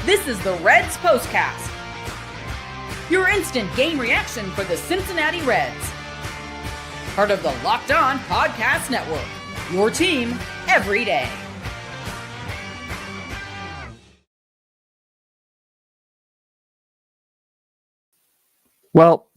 This is the Reds POSTCAST, your instant game reaction for the Cincinnati Reds. Part of the Locked On Podcast Network, your team every day. Well,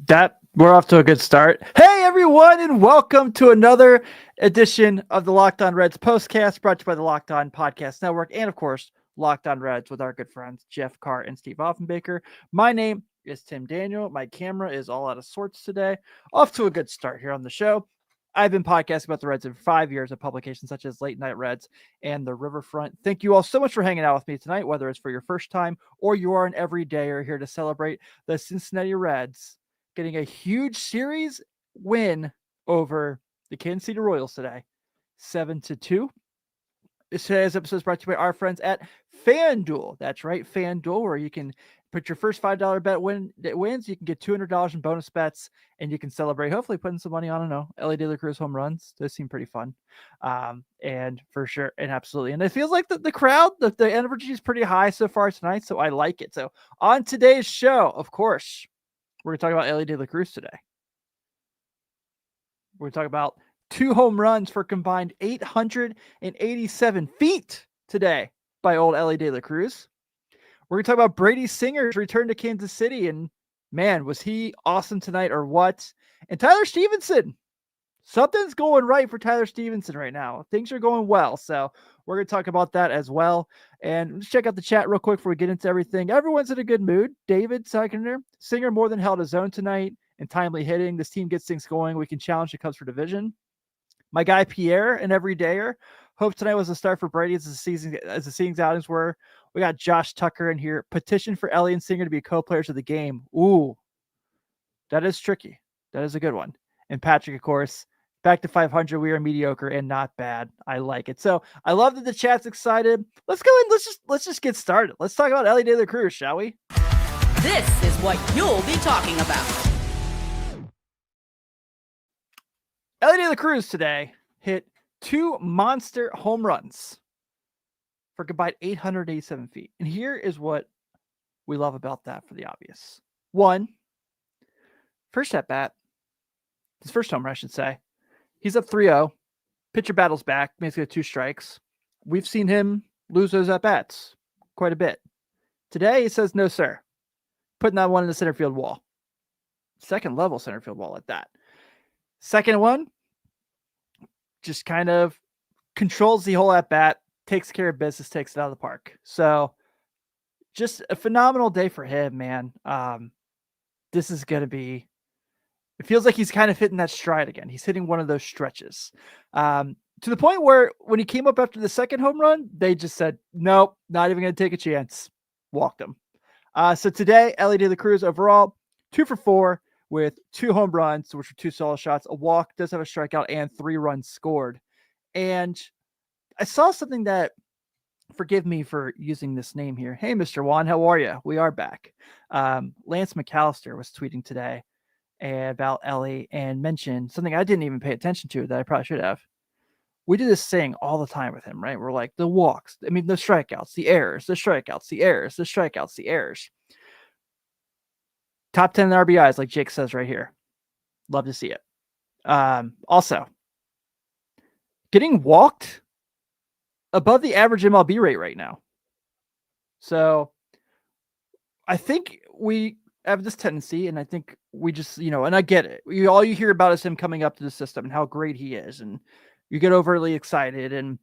we're off to a good start. Hey, everyone, and welcome to another edition of the Locked On Reds POSTCAST, brought to you by the Locked On Podcast Network, and of course, Locked On Reds with our good friends Jeff Carr and Steve Offenbaker. My name is Tim Daniel. My camera is all out of sorts today. Off to a good start here on the show. I've been podcasting about the Reds for 5 years of publications such as Late Night Reds and The Riverfront. Thank you all so much for hanging out with me tonight, whether it's for your first time or you are an everydayer here to celebrate the Cincinnati Reds getting a huge series win over the Kansas City Royals today, 7-2. Today's episode is brought to you by our friends at FanDuel. That's right, FanDuel, where you can put your first $5 bet that wins. You can get $200 in bonus bets, and you can celebrate, hopefully putting some money on, I don't know, Elly De La Cruz home runs. Those seem pretty fun. And for sure, and absolutely. And it feels like the crowd, the energy is pretty high so far tonight, so I like it. So on today's show, of course, we're going to talk about Elly De La Cruz today. We're going to talk about 2 home runs for combined 887 feet today by old Elly De La Cruz. We're going to talk about Brady Singer's return to Kansas City, and man, was he awesome tonight or what? And Tyler Stephenson. Something's going right for Tyler Stephenson right now. Things are going well, so we're going to talk about that as well. And let's check out the chat real quick before we get into everything. Everyone's in a good mood. David Singer more than held his own tonight and timely hitting. This team gets things going. We can challenge the Cubs for division. My guy Pierre, an everydayer, hope tonight was a start for Brady as the season's outings were. We got Josh Tucker in here. Petition for Elly and Singer to be co-players of the game. Ooh, that is tricky. That is a good one. And Patrick, of course, back to 500. We are mediocre and not bad. I like it. So I love that the chat's excited. Let's go in. Let's just get started. Let's talk about Elly De La Cruz, shall we? This is what you'll be talking about. Elly De La Cruz today hit 2 monster home runs for combined 887 feet. And here is what we love about that for the obvious. 1, first at bat, his first homer, I should say. He's up 3-0. Pitcher battles back, makes it 2 strikes. We've seen him lose those at bats quite a bit. Today, he says, no, sir. Putting that one in the center field wall. Second level center field wall at that. Second one, just kind of controls the whole at bat, takes care of business, takes it out of the park. So just a phenomenal day for him, man. This is going to be, it feels like he's kind of hitting that stride again. He's hitting one of those stretches to the point where when he came up after the second home run, they just said, nope, not even going to take a chance. Walked him. So today, Elly De La Cruz overall, 2 for 4. With 2 home runs, which were 2 solo shots, a walk, does have a strikeout, and 3 runs scored. And I saw something that, forgive me for using this name here. Hey, Mr. Juan, how are you? We are back. Lance McAllister was tweeting today about Elly and mentioned something I didn't even pay attention to that I probably should have. We do this thing all the time with him, right? We're like the walks, the strikeouts, the errors, the strikeouts, the errors, the strikeouts, the errors. Top 10 RBIs, like Jake says right here. Love to see it. Also, getting walked above the average MLB rate right now. So I think we have this tendency, and I think we just, and I get it. All you hear about is him coming up to the system and how great he is. And you get overly excited and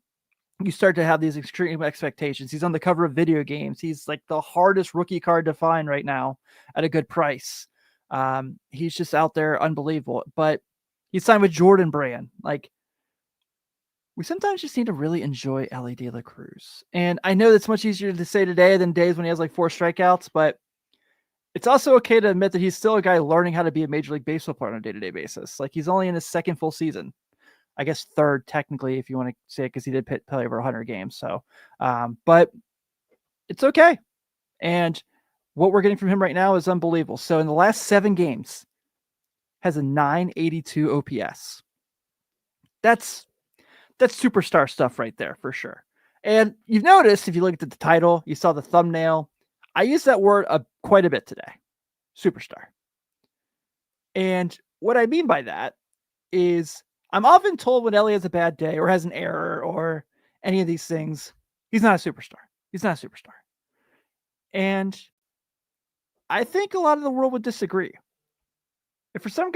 you start to have these extreme expectations. He's on the cover of video games. He's like the hardest rookie card to find right now at a good price. He's just out there unbelievable, but he signed with Jordan Brand. Like, we sometimes just need to really enjoy Elly De La Cruz. And I know that's much easier to say today than days when he has like 4 strikeouts, but it's also okay to admit that he's still a guy learning how to be a Major League Baseball player on a day-to-day basis. Like, he's only in his 2nd full season. I guess 3rd technically, if you want to say it, because he did play over 100 games. So, but it's okay. And what we're getting from him right now is unbelievable. So in the last 7 games, has a 982 OPS. That's superstar stuff right there for sure. And you've noticed, if you look at the title, you saw the thumbnail. I use that word quite a bit today. Superstar. And what I mean by that is I'm often told when Elly has a bad day or has an error or any of these things, he's not a superstar. He's not a superstar. And I think a lot of the world would disagree. If for some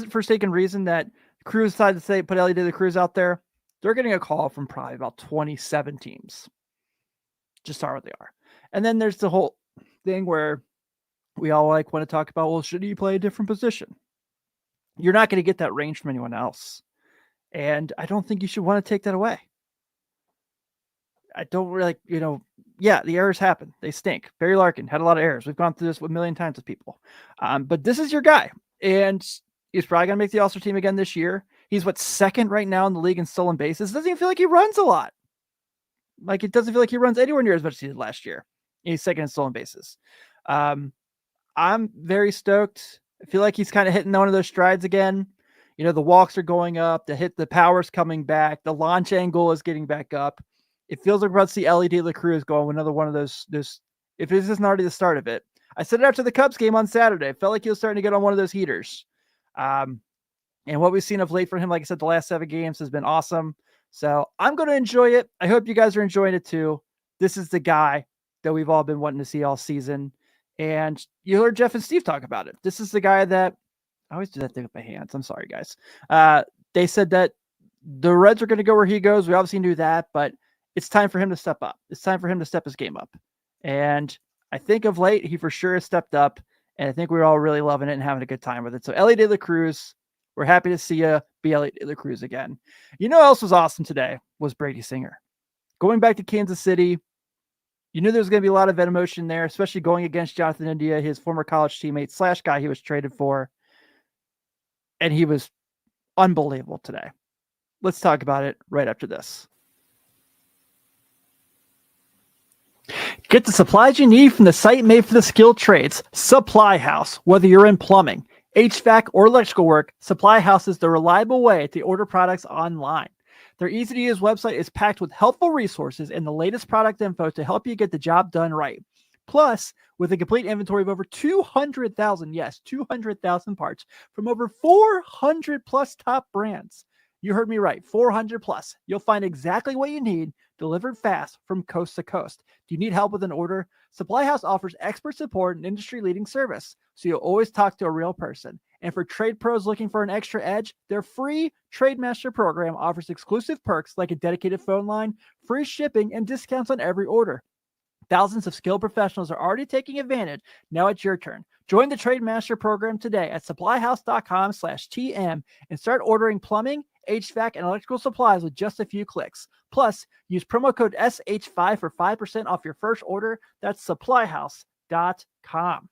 forsaken reason that Cruz decided to put Elly De La Cruz out there, they're getting a call from probably about 27 teams. Just are what they are. And then there's the whole thing where we all want to talk about, well, should he play a different position? You're not going to get that range from anyone else. And I don't think you should want to take that away. I don't really, the errors happen. They stink. Barry Larkin had a lot of errors. We've gone through this a million times with people. But this is your guy. And he's probably going to make the All-Star team again this year. He's second right now in the league in stolen bases. It doesn't even feel like he runs a lot. Like, it doesn't feel like he runs anywhere near as much as he did last year. He's second in stolen bases. I'm very stoked. I feel like he's kind of hitting one of those strides again. The walks are going up, the power's coming back, the launch angle is getting back up. It feels like we're about to see Elly De La Cruz go another one of those, if this isn't already the start of it. I said it after the Cubs game on Saturday. It felt like he was starting to get on one of those heaters. And what we've seen of late from him, like I said, the last 7 games has been awesome. So I'm going to enjoy it. I hope you guys are enjoying it too. This is the guy that we've all been wanting to see all season. And you heard Jeff and Steve talk about it. This is the guy that I always do that thing with my hands. I'm sorry, guys. They said that the Reds are going to go where he goes. We obviously knew that, but it's time for him to step up. It's time for him to step his game up. And I think of late, he for sure has stepped up. And I think we're all really loving it and having a good time with it. So Elly De La Cruz, we're happy to see you be Elly De La Cruz again. You know what else was awesome today was Brady Singer. Going back to Kansas City, you knew there was going to be a lot of emotion there, especially going against Jonathan India, his former college teammate / guy he was traded for. And he was unbelievable today. Let's talk about it right after this. Get the supplies you need from the site made for the skilled trades, Supply House. Whether you're in plumbing, HVAC, or electrical work, Supply House is the reliable way to order products online. Their easy-to-use website is packed with helpful resources and the latest product info to help you get the job done right. Plus, with a complete inventory of over 200,000 parts from over 400 plus top brands. You heard me right, 400 plus. You'll find exactly what you need delivered fast from coast to coast. Do you need help with an order? Supply House offers expert support and industry-leading service, so you'll always talk to a real person. And for trade pros looking for an extra edge, their free Trade Master program offers exclusive perks like a dedicated phone line, free shipping, and discounts on every order. Thousands of skilled professionals are already taking advantage. Now it's your turn. Join the Trade Master program today at supplyhouse.com/TM and start ordering plumbing, HVAC, and electrical supplies with just a few clicks. Plus, use promo code SH5 for 5% off your first order. That's supplyhouse.com.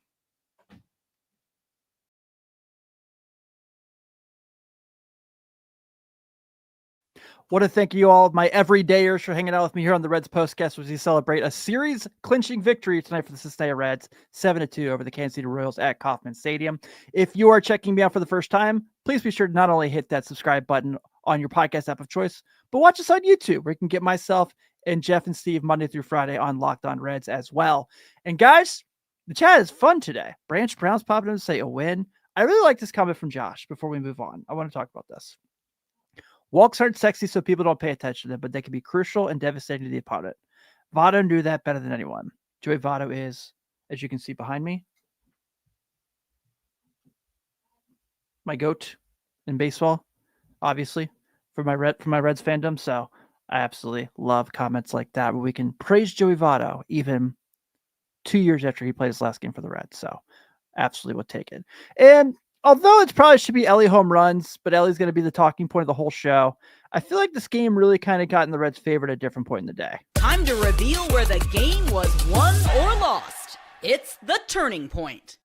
Want to thank you all, my everydayers, for hanging out with me here on the Reds Postcast as we celebrate a series-clinching victory tonight for the Cincinnati Reds, 7-2 over the Kansas City Royals at Kauffman Stadium. If you are checking me out for the first time, please be sure to not only hit that subscribe button on your podcast app of choice, but watch us on YouTube, where you can get myself and Jeff and Steve Monday through Friday on Locked On Reds as well. And guys, the chat is fun today. Branch Brown's popping in to say a win. I really like this comment from Josh before we move on. I want to talk about this. Walks aren't sexy, so people don't pay attention to them, but they can be crucial and devastating to the opponent. Votto knew that better than anyone. Joey Votto is, as you can see behind me, my goat in baseball, obviously, for my Reds fandom. So I absolutely love comments like that where we can praise Joey Votto even 2 years after he played his last game for the Reds. So absolutely would take it. And although it probably should be Elly home runs, but Elly's going to be the talking point of the whole show, I feel like this game really kind of got in the Reds' favor at a different point in the day. Time to reveal where the game was won or lost. It's the turning point.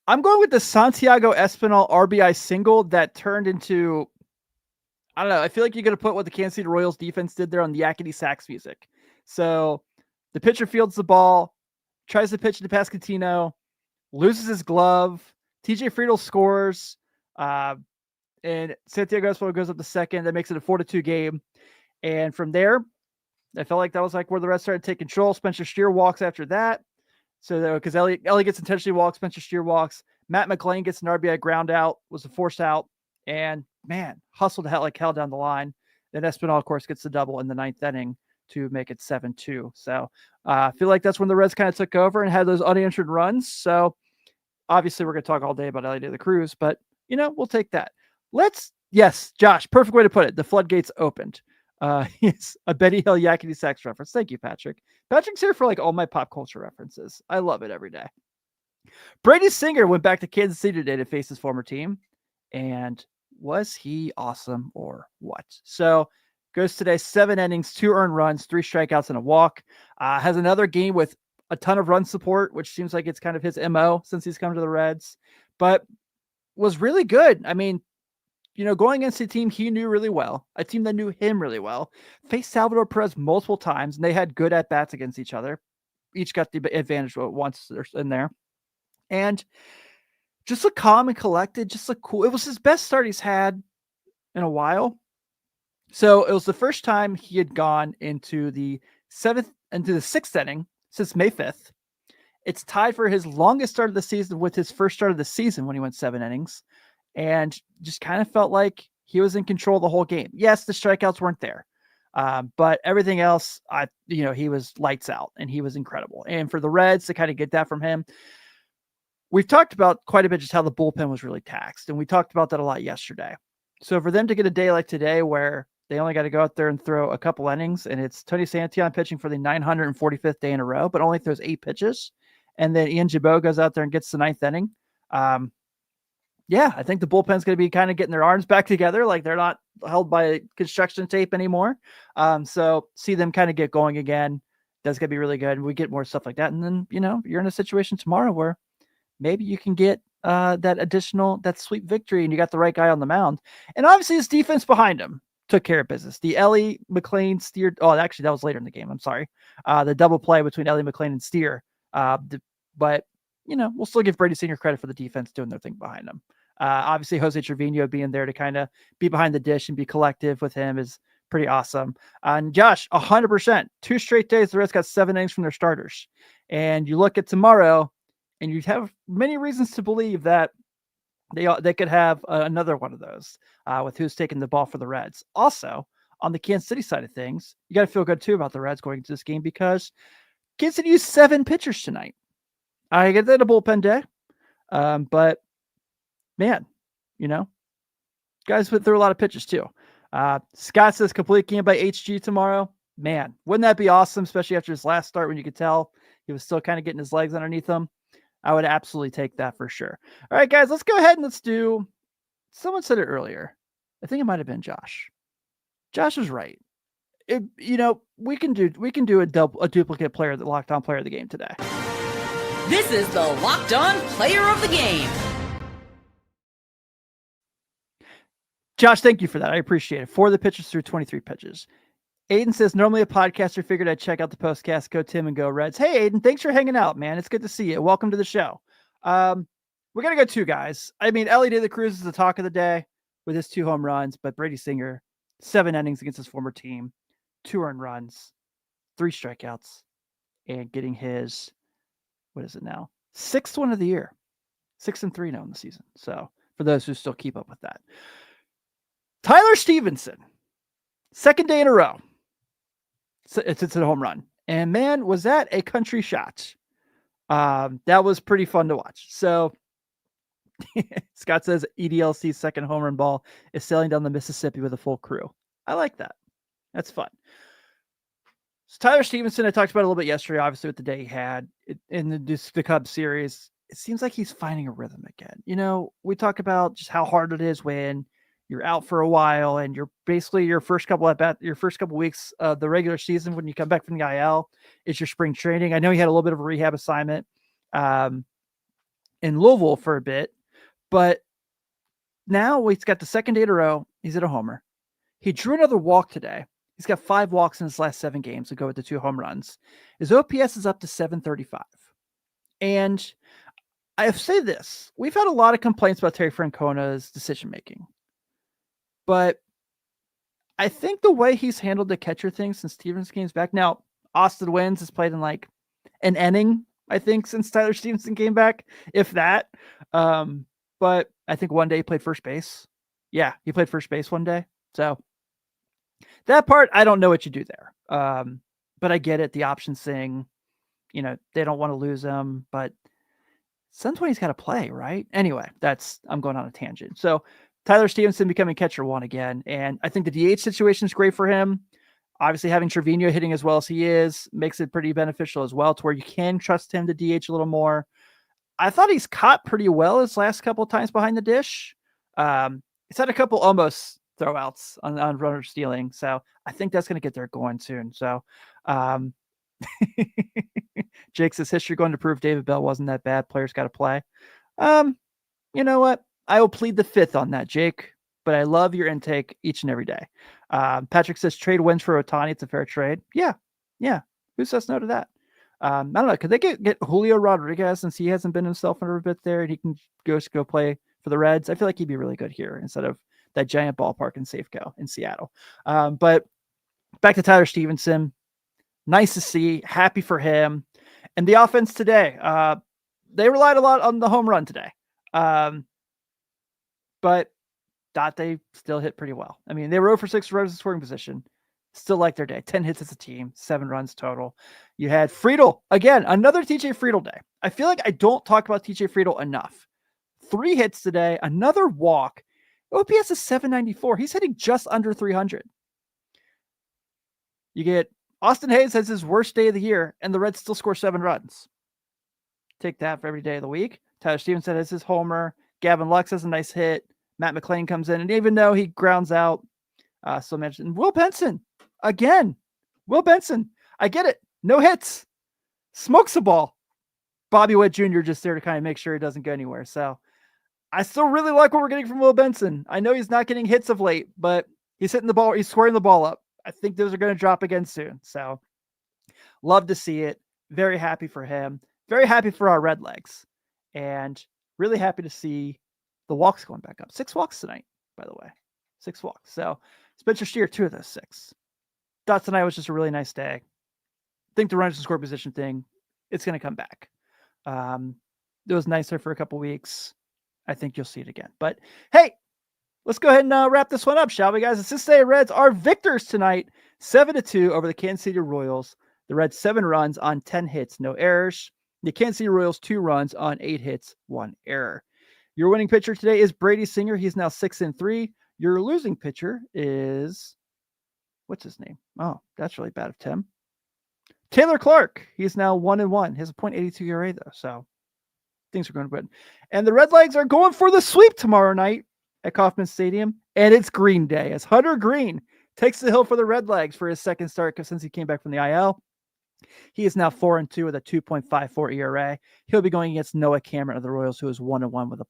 I'm going with the Santiago Espinal RBI single that turned into, I don't know, I feel like you're going to put what the Kansas City Royals defense did there on the yakety sax music. So the pitcher fields the ball, tries to pitch it to Pasquantino, loses his glove, TJ Friedel scores, and Santiago Espinal goes up to second. That makes it a 4-2 game. And from there, I felt like that was like where the Reds started to take control. Spencer Steer walks after that. So because Elly gets intentionally walks, Spencer Steer walks. Matt McLean gets an RBI ground out, was a force out, and man, hustled like hell down the line. Then Espinal, of course, gets the double in the 9th inning to make it 7-2. So I feel like that's when the Reds kind of took over and had those unanswered runs. So obviously we're going to talk all day about Elly De La Cruz, but we'll take that. Yes, Josh, perfect way to put it. The floodgates opened. It's a Betty Hill Yakety Sax reference. Thank you, Patrick. Patrick's here for like all my pop culture references. I love it every day. Brady Singer went back to Kansas City today to face his former team. And was he awesome or what? So goes today, 7 innings, 2 earned runs, 3 strikeouts, and a walk. Has another game with a ton of run support, which seems like it's kind of his MO since he's come to the Reds, but was really good. I mean, going against a team he knew really well, a team that knew him really well, faced Salvador Perez multiple times, and they had good at-bats against each other. Each got the advantage once in there. And just look calm and collected, just look cool. It was his best start he's had in a while. So it was the first time he had gone into the 6th inning since May 5th. It's tied for his longest start of the season with his first start of the season when he went 7 innings. And just kind of felt like he was in control the whole game. Yes, the strikeouts weren't there, but everything else, he was lights out and he was incredible. And for the Reds to kind of get that from him, we've talked about quite a bit just how the bullpen was really taxed, and we talked about that a lot yesterday. So for them to get a day like today where they only got to go out there and throw a couple innings, and it's Tony Santillan pitching for the 945th day in a row, but only throws 8 pitches, and then Ian Gibaut goes out there and gets the 9th inning. I think the bullpen's going to be kind of getting their arms back together. Like they're not held by construction tape anymore. So see them kind of get going again. That's going to be really good. And we get more stuff like that. And then, you're in a situation tomorrow where maybe you can get that sweet victory and you got the right guy on the mound. And obviously his defense behind him took care of business. The Elly McLean Steer. Oh, actually that was later in the game. I'm sorry. The double play between Elly McLean and Steer. But we'll still give Brady Singer credit for the defense doing their thing behind him. Obviously, Jose Trevino being there to kind of be behind the dish and be collective with him is pretty awesome. And Josh, 100%, 2 straight days, the Reds got 7 innings from their starters. And you look at tomorrow, and you have many reasons to believe that they could have another one of those with who's taking the ball for the Reds. Also, on the Kansas City side of things, you got to feel good too about the Reds going into this game because Kansas City used 7 pitchers tonight. I get that a bullpen day, but man, guys went through a lot of pitches too. Scott says complete game by HG tomorrow. Man, wouldn't that be awesome, especially after his last start when you could tell he was still kind of getting his legs underneath him? I would absolutely take that for sure. All right, guys, let's go ahead and let's do. Someone said it earlier. I think it might have been Josh. Josh was right. We can do a duplicate player, the locked on player of the game today. This is the Locked On Player of the Game. Josh, thank you for that. I appreciate it. 4 of the pitches through 23 pitches. Aiden says, normally a podcaster, figured I'd check out the postcast. Go Tim and go Reds. Hey, Aiden, thanks for hanging out, man. It's good to see you. Welcome to the show. We're going to go 2 guys. I mean, Elly De La Cruz is the talk of the day with his 2 home runs, but Brady Singer, 7 innings against his former team, 2 earned runs, 3 strikeouts, and getting his, what is it now? 6th one of the year. 6-3 now in the season. So for those who still keep up with that. Tyler Stephenson, 2nd day in a row. It's a home run. And man, was that a country shot. That was pretty fun to watch. So Scott says EDLC's 2nd home run ball is sailing down the Mississippi with a full crew. I like that. That's fun. So Tyler Stephenson, I talked about a little bit yesterday, obviously with the day he had in the Cubs series. It seems like he's finding a rhythm again. We talk about just how hard it is when you're out for a while and you're basically your first couple weeks of the regular season when you come back from the IL is your spring training. I know he had a little bit of a rehab assignment in Louisville for a bit, but now he's got the 2nd day in a row. He's at a homer. He drew another walk today. He's got 5 walks in his last 7 games to go with the 2 home runs. His OPS is up to 735. And I say this, we've had a lot of complaints about Terry Francona's decision-making. But I think the way he's handled the catcher thing since Stevens game's back. Now, Austin Wins has played in like an inning I think, since Tyler Stephenson came back, if that. But I think one day he played first base. Yeah, he played first base one day. So that part, I don't know what you do there. But I get it. The options thing, they don't want to lose him, but 720's got to play, right? Anyway, I'm going on a tangent. So Tyler Stephenson becoming catcher one again. And I think the DH situation is great for him. Obviously, having Trevino hitting as well as he is makes it pretty beneficial as well, to where you can trust him to DH a little more. I thought he's caught pretty well his last couple of times behind the dish. He's had a couple almost throwouts on runner stealing. So I think that's going to get there going soon. So Jake says history going to prove David Bell wasn't that bad. Players got to play. You know what? I will plead the fifth on that, Jake, but I love your intake each and every day. Patrick says trade wins for Ohtani. It's a fair trade. Yeah. Who says no to that? I don't know. Could they get Julio Rodriguez, since he hasn't been himself in a bit there, and he can go play for the Reds? I feel like he'd be really good here instead of that giant ballpark in Safeco in Seattle. But back to Tyler Stephenson. Nice to see. Happy for him. And the offense today, they relied a lot on the home run today. But they still hit pretty well. I mean, they were 0 for 6 runners in scoring position. Still like their day. 10 hits as a team, 7 runs total. You had Friedl. Again, another TJ Friedl day. I feel like I don't talk about TJ Friedl enough. 3 hits today, another walk. OPS is 794. He's hitting just under 300. You get Austin Hayes has his worst day of the year, and the Reds still score 7 runs. Take that for every day of the week. Tyler Stephenson has his homer. Gavin Lux has a nice hit. Matt McClain comes in, and even though he grounds out, so mentioned Will Benson again. Will Benson, I get it. No hits, smokes the ball. Bobby Witt Jr. just there to kind of make sure he doesn't go anywhere. So I still really like what we're getting from Will Benson. I know he's not getting hits of late, but he's hitting the ball. He's squaring the ball up. I think those are going to drop again soon. So love to see it. Very happy for him. Very happy for our Red Legs, and really happy to see the walks going back up. 6 walks tonight, by the way. 6 walks. So Spencer Steer, 2 of those 6. Thought tonight was just a really nice day. Think the runners in score position thing, it's going to come back. It was nice there for a couple weeks. I think you'll see it again. But hey, let's go ahead and wrap this one up, shall we, guys? The Cincinnati Reds are victors tonight, 7-2 over the Kansas City Royals. The Reds 7 runs on 10 hits, no errors. The Kansas City Royals 2 runs on 8 hits, 1 error. Your winning pitcher today is Brady Singer. He's now 6-3. Your losing pitcher is, what's his name? Oh, that's really bad of Tim. Taylor Clark. He's now 1-1. He has a .82 ERA though, so things are going good. And the Red Legs are going for the sweep tomorrow night at Kauffman Stadium, and it's Green Day as Hunter Green takes the hill for the Red Legs for his second start since he came back from the IL. He is now 4-2 with a 2.54 ERA. He'll be going against Noah Cameron of the Royals, who is 1-1 with a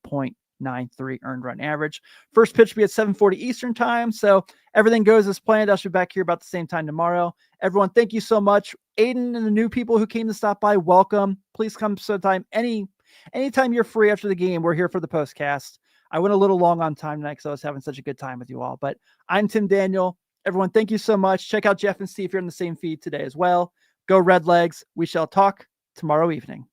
.93 earned run average. First pitch will be at 7:40 Eastern time. So everything goes as planned. I should be back here about the same time tomorrow. Everyone, thank you so much. Aiden and the new people who came to stop by, welcome. Please come sometime. Anytime you're free after the game, we're here for the postcast. I went a little long on time tonight because I was having such a good time with you all. But I'm Tim Daniel. Everyone, thank you so much. Check out Jeff and Steve here on the same feed today as well. Go Red Legs. We shall talk tomorrow evening.